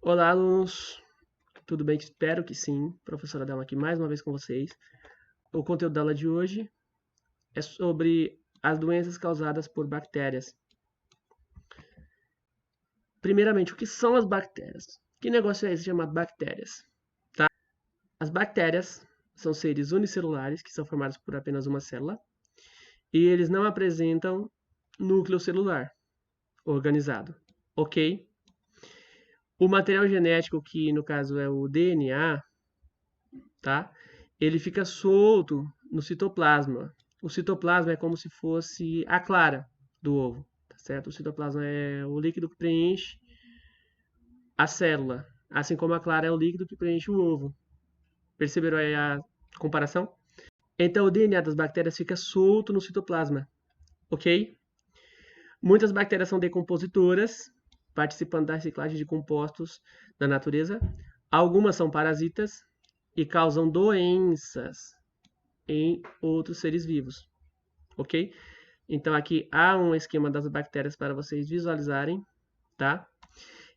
Olá, alunos. Tudo bem? Espero que sim. Professora Delma aqui mais uma vez com vocês. O conteúdo da aula de hoje é sobre as doenças causadas por bactérias. Primeiramente, o que são as bactérias? Que negócio é esse chamado bactérias? Tá? As bactérias são seres unicelulares que são formados por apenas uma célula e eles não apresentam núcleo celular organizado, ok? O material genético, que no caso é o DNA, tá? Ele fica solto no citoplasma. O citoplasma é como se fosse a clara do ovo, tá certo? O citoplasma é o líquido que preenche a célula, assim como a clara é o líquido que preenche o ovo. Perceberam aí a comparação? Então, o DNA das bactérias fica solto no citoplasma, ok? Muitas bactérias são decompositoras, participando da reciclagem de compostos da natureza. Algumas são parasitas e causam doenças em outros seres vivos, ok? Então aqui há um esquema das bactérias para vocês visualizarem, tá?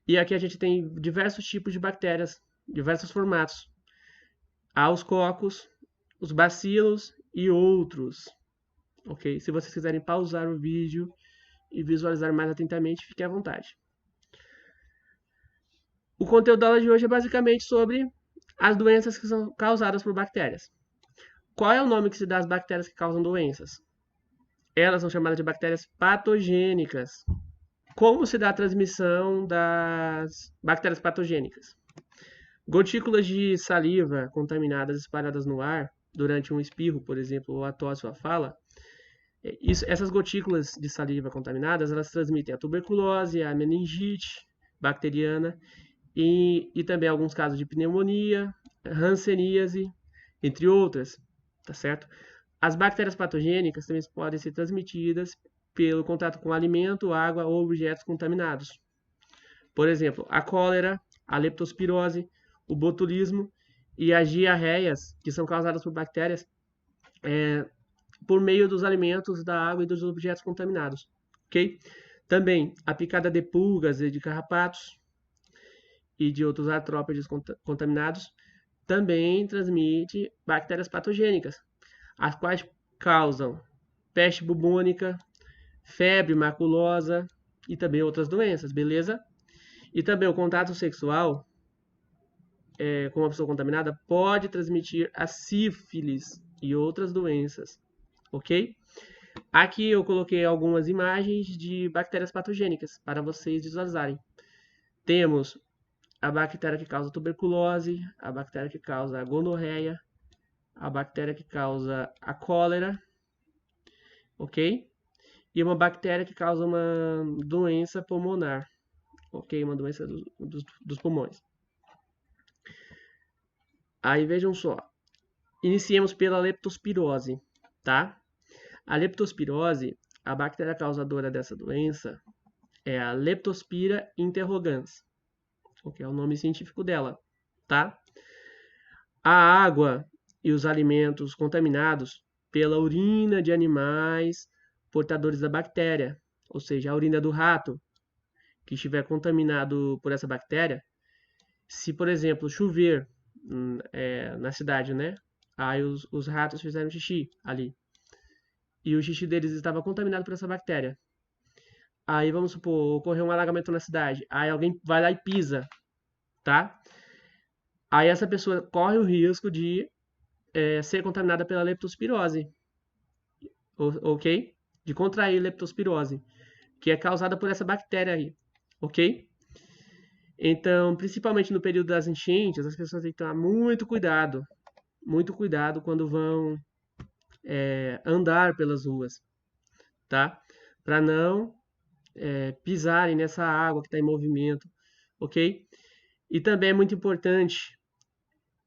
E aqui a gente tem diversos tipos de bactérias, diversos formatos. Há os cocos, os bacilos e outros, ok? Se vocês quiserem pausar o vídeo e visualizar mais atentamente, fique à vontade. O conteúdo da aula de hoje é basicamente sobre as doenças que são causadas por bactérias. Qual é o nome que se dá às bactérias que causam doenças? Elas são chamadas de bactérias patogênicas. Como se dá a transmissão das bactérias patogênicas? Gotículas de saliva contaminadas espalhadas no ar durante um espirro, por exemplo, ou a tosse ou a fala. Essas gotículas de saliva contaminadas, elas transmitem a tuberculose, a meningite bacteriana e também alguns casos de pneumonia, hanseníase, entre outras, tá certo? As bactérias patogênicas também podem ser transmitidas pelo contato com alimento, água ou objetos contaminados. Por exemplo, a cólera, a leptospirose, o botulismo e as diarreias, que são causadas por bactérias, por meio dos alimentos, da água e dos objetos contaminados. Ok? Também a picada de pulgas e de carrapatos e de outros artrópodes contaminados também transmite bactérias patogênicas, as quais causam peste bubônica, febre maculosa e também outras doenças, beleza? E também o contato sexual com uma pessoa contaminada pode transmitir a sífilis e outras doenças, ok? Aqui eu coloquei algumas imagens de bactérias patogênicas para vocês visualizarem. Temos a bactéria que causa tuberculose, a bactéria que causa a gonorreia, a bactéria que causa a cólera, ok? E uma bactéria que causa uma doença pulmonar, ok? Uma doença dos pulmões. Aí vejam só. Iniciemos pela leptospirose, tá? A leptospirose, a bactéria causadora dessa doença é a Leptospira interrogans, que é o nome científico dela, tá? A água e os alimentos contaminados pela urina de animais portadores da bactéria, ou seja, a urina do rato que estiver contaminado por essa bactéria, se, por exemplo, chover na cidade, né? Aí os ratos fizeram xixi ali. E o xixi deles estava contaminado por essa bactéria. Aí, vamos supor, ocorreu um alagamento na cidade. Aí alguém vai lá e pisa, tá? Aí essa pessoa corre o risco de ser contaminada pela leptospirose, ok? De contrair leptospirose, que é causada por essa bactéria aí, ok? Então, principalmente no período das enchentes, as pessoas têm que tomar muito cuidado quando vão andar pelas ruas, tá? Para não pisarem nessa água que está em movimento, ok? E também é muito importante,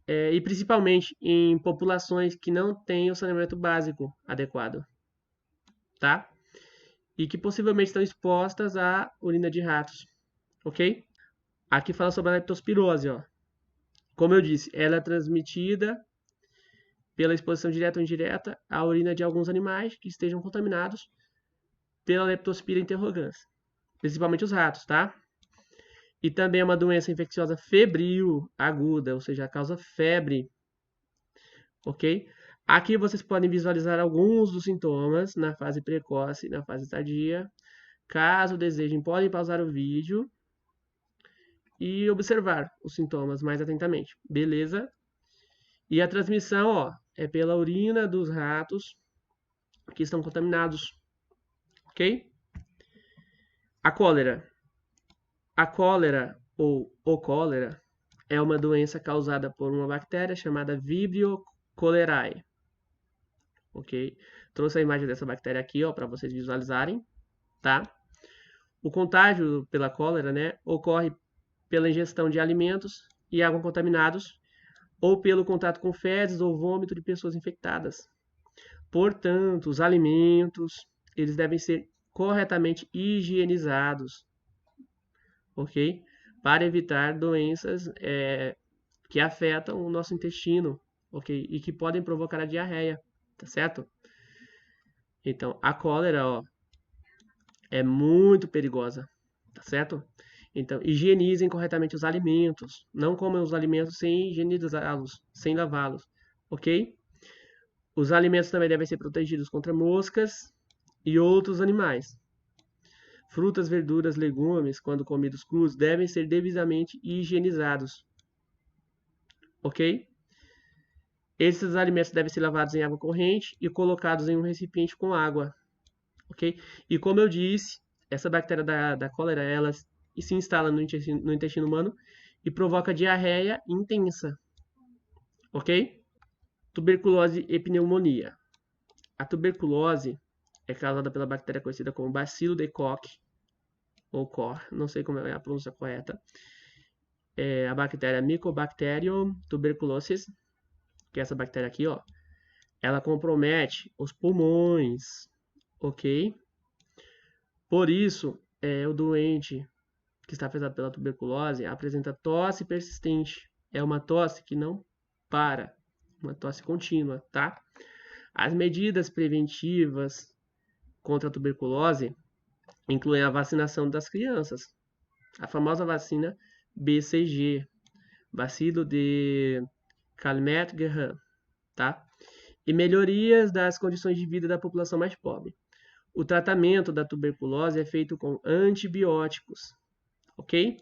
e principalmente em populações que não têm o saneamento básico adequado, tá? E que possivelmente estão expostas à urina de ratos, ok? Aqui fala sobre a leptospirose, ó. Como eu disse, ela é transmitida pela exposição direta ou indireta à urina de alguns animais que estejam contaminados pela Leptospira interrogans, principalmente os ratos, tá? E também é uma doença infecciosa febril aguda, ou seja, causa febre, ok? Aqui vocês podem visualizar alguns dos sintomas na fase precoce e na fase tardia. Caso desejem, podem pausar o vídeo e observar os sintomas mais atentamente, beleza? E a transmissão, ó, é pela urina dos ratos que estão contaminados, ok? A cólera. A cólera ou o cólera é uma doença causada por uma bactéria chamada Vibrio cholerae, ok? Trouxe a imagem dessa bactéria aqui, ó, para vocês visualizarem, tá? O contágio pela cólera, né, ocorre pela ingestão de alimentos e água contaminados ou pelo contato com fezes ou vômito de pessoas infectadas. Portanto, os alimentos, eles devem ser corretamente higienizados, ok? Para evitar doenças que afetam o nosso intestino, ok? E que podem provocar a diarreia, tá certo? Então, a cólera, ó, é muito perigosa, tá certo? Então, higienizem corretamente os alimentos. Não comam os alimentos sem higienizá-los, sem lavá-los, ok? Os alimentos também devem ser protegidos contra moscas e outros animais. Frutas, verduras, legumes, quando comidos crus, devem ser devidamente higienizados, ok? Esses alimentos devem ser lavados em água corrente e colocados em um recipiente com água, ok? E como eu disse, essa bactéria da cólera, ela se instala no intestino humano e provoca diarreia intensa, ok? Tuberculose e pneumonia. A tuberculose é causada pela bactéria conhecida como Bacilo de Koch, ou Koch, não sei como é a pronúncia correta. É a bactéria Mycobacterium tuberculosis, que é essa bactéria aqui, ó. Ela compromete os pulmões, ok? Por isso, o doente que está afetado pela tuberculose apresenta tosse persistente. É uma tosse que não para, uma tosse contínua, tá? As medidas preventivas contra a tuberculose incluem a vacinação das crianças, a famosa vacina BCG, bacilo de Calmette-Guerin, tá? E melhorias das condições de vida da população mais pobre. O tratamento da tuberculose é feito com antibióticos, ok?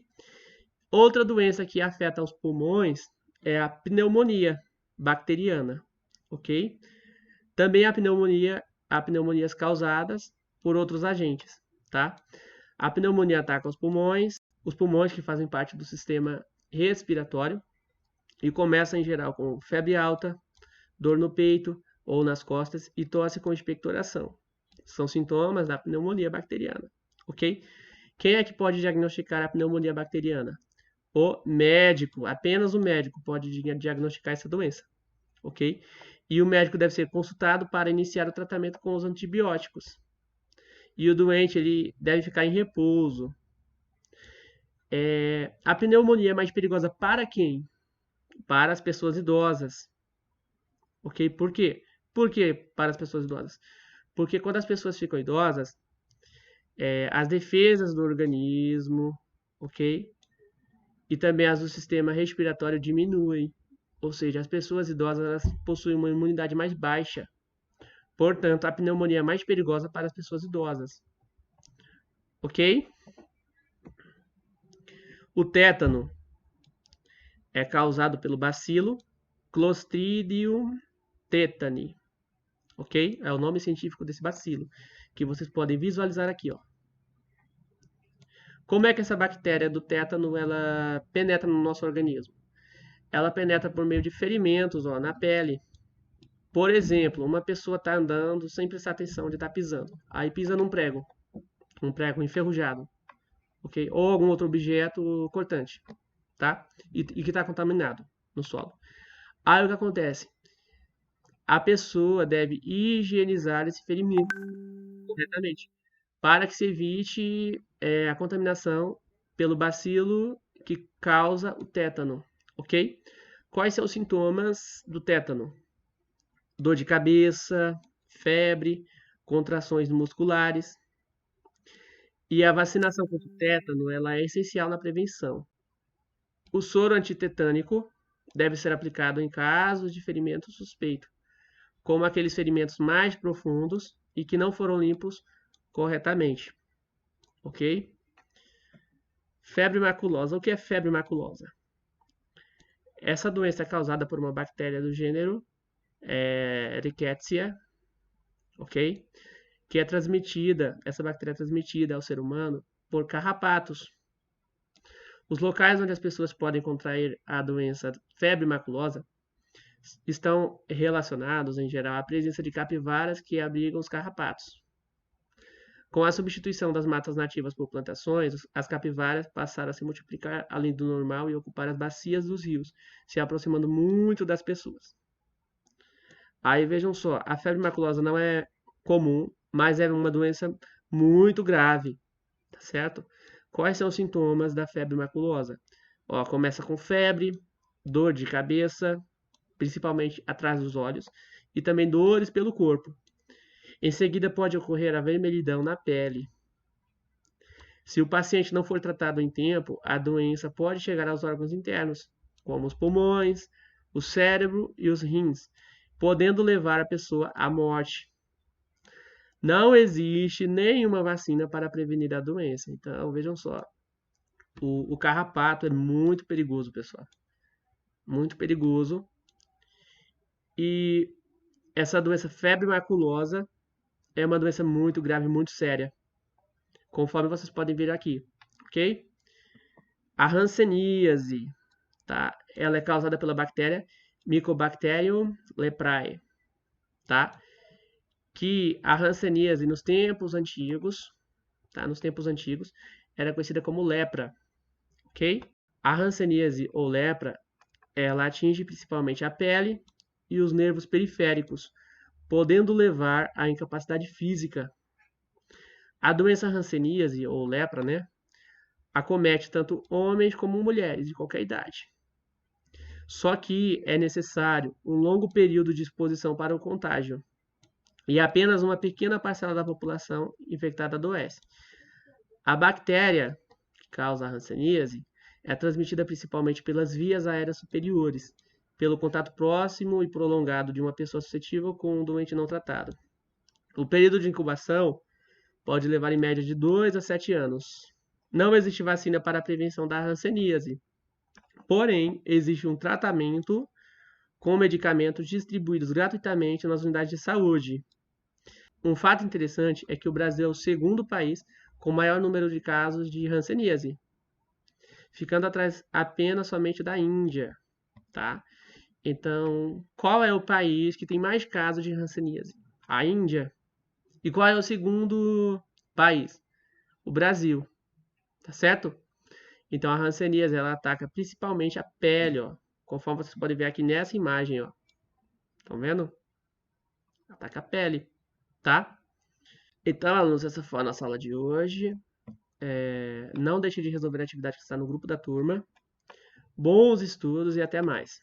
Outra doença que afeta os pulmões é a pneumonia bacteriana, ok? Também há pneumonias causadas por outros agentes, tá? A pneumonia ataca os pulmões que fazem parte do sistema respiratório, e começa em geral com febre alta, dor no peito ou nas costas e tosse com expectoração. São sintomas da pneumonia bacteriana, ok? Quem é que pode diagnosticar a pneumonia bacteriana? O médico, apenas o médico pode diagnosticar essa doença, ok? E o médico deve ser consultado para iniciar o tratamento com os antibióticos. E o doente ele deve ficar em repouso. A pneumonia é mais perigosa para quem? Para as pessoas idosas, ok? Por quê? Por que para as pessoas idosas? Porque quando as pessoas ficam idosas, as defesas do organismo, ok? E também as do sistema respiratório diminuem. Ou seja, as pessoas idosas elas possuem uma imunidade mais baixa. Portanto, a pneumonia é mais perigosa para as pessoas idosas. Ok? O tétano é causado pelo bacilo Clostridium tetani. Ok? É o nome científico desse bacilo, que vocês podem visualizar aqui, ó. Como é que essa bactéria do tétano ela penetra no nosso organismo? Ela penetra por meio de ferimentos, ó, na pele. Por exemplo, uma pessoa está andando sem prestar atenção onde está pisando. Aí pisa num prego, um prego enferrujado, ok? Ou algum outro objeto cortante, tá? E que está contaminado no solo. Aí o que acontece? A pessoa deve higienizar esse ferimento corretamente, para que se evite a contaminação pelo bacilo que causa o tétano, ok? Quais são os sintomas do tétano? Dor de cabeça, febre, contrações musculares. E a vacinação contra o tétano, ela é essencial na prevenção. O soro antitetânico deve ser aplicado em casos de ferimento suspeito, como aqueles ferimentos mais profundos e que não foram limpos corretamente, ok? Febre maculosa. O que é febre maculosa? Essa doença é causada por uma bactéria do gênero Rickettsia, ok? Que é transmitida, essa bactéria é transmitida ao ser humano por carrapatos. Os locais onde as pessoas podem contrair a doença febre maculosa estão relacionados, em geral, à presença de capivaras que abrigam os carrapatos. Com a substituição das matas nativas por plantações, as capivaras passaram a se multiplicar além do normal e ocupar as bacias dos rios, se aproximando muito das pessoas. Aí vejam só, a febre maculosa não é comum, mas é uma doença muito grave, tá certo? Quais são os sintomas da febre maculosa? Ó, começa com febre, dor de cabeça, principalmente atrás dos olhos, e também dores pelo corpo. Em seguida, pode ocorrer a vermelhidão na pele. Se o paciente não for tratado em tempo, a doença pode chegar aos órgãos internos, como os pulmões, o cérebro e os rins, podendo levar a pessoa à morte. Não existe nenhuma vacina para prevenir a doença. Então, vejam só, o carrapato é muito perigoso, pessoal. Muito perigoso. E essa doença febre maculosa é uma doença muito grave, muito séria, conforme vocês podem ver aqui, ok? A hanseníase, tá? Ela é causada pela bactéria Mycobacterium leprae, tá? Que a hanseníase nos tempos antigos, tá? Nos tempos antigos, era conhecida como lepra, ok? A hanseníase ou lepra, ela atinge principalmente a pele e os nervos periféricos, podendo levar à incapacidade física. A doença hanseníase ou lepra, né? Acomete tanto homens como mulheres de qualquer idade. Só que é necessário um longo período de exposição para o contágio. E apenas uma pequena parcela da população infectada adoece. A bactéria que causa a hanseníase é transmitida principalmente pelas vias aéreas superiores, pelo contato próximo e prolongado de uma pessoa suscetível com um doente não tratado. O período de incubação pode levar em média de 2 a 7 anos. Não existe vacina para a prevenção da hanseníase, porém, existe um tratamento com medicamentos distribuídos gratuitamente nas unidades de saúde. Um fato interessante é que o Brasil é o segundo país com maior número de casos de hanseníase, ficando atrás apenas somente da Índia, tá? Então, qual é o país que tem mais casos de hanseníase? A Índia. E qual é o segundo país? O Brasil, tá certo? Então, a hanseníase, ela ataca principalmente a pele, ó, conforme vocês podem ver aqui nessa imagem, ó. Estão vendo? Ataca a pele, tá? Então, alunos, essa foi a nossa aula de hoje. Não deixe de resolver a atividade que está no grupo da turma. Bons estudos e até mais.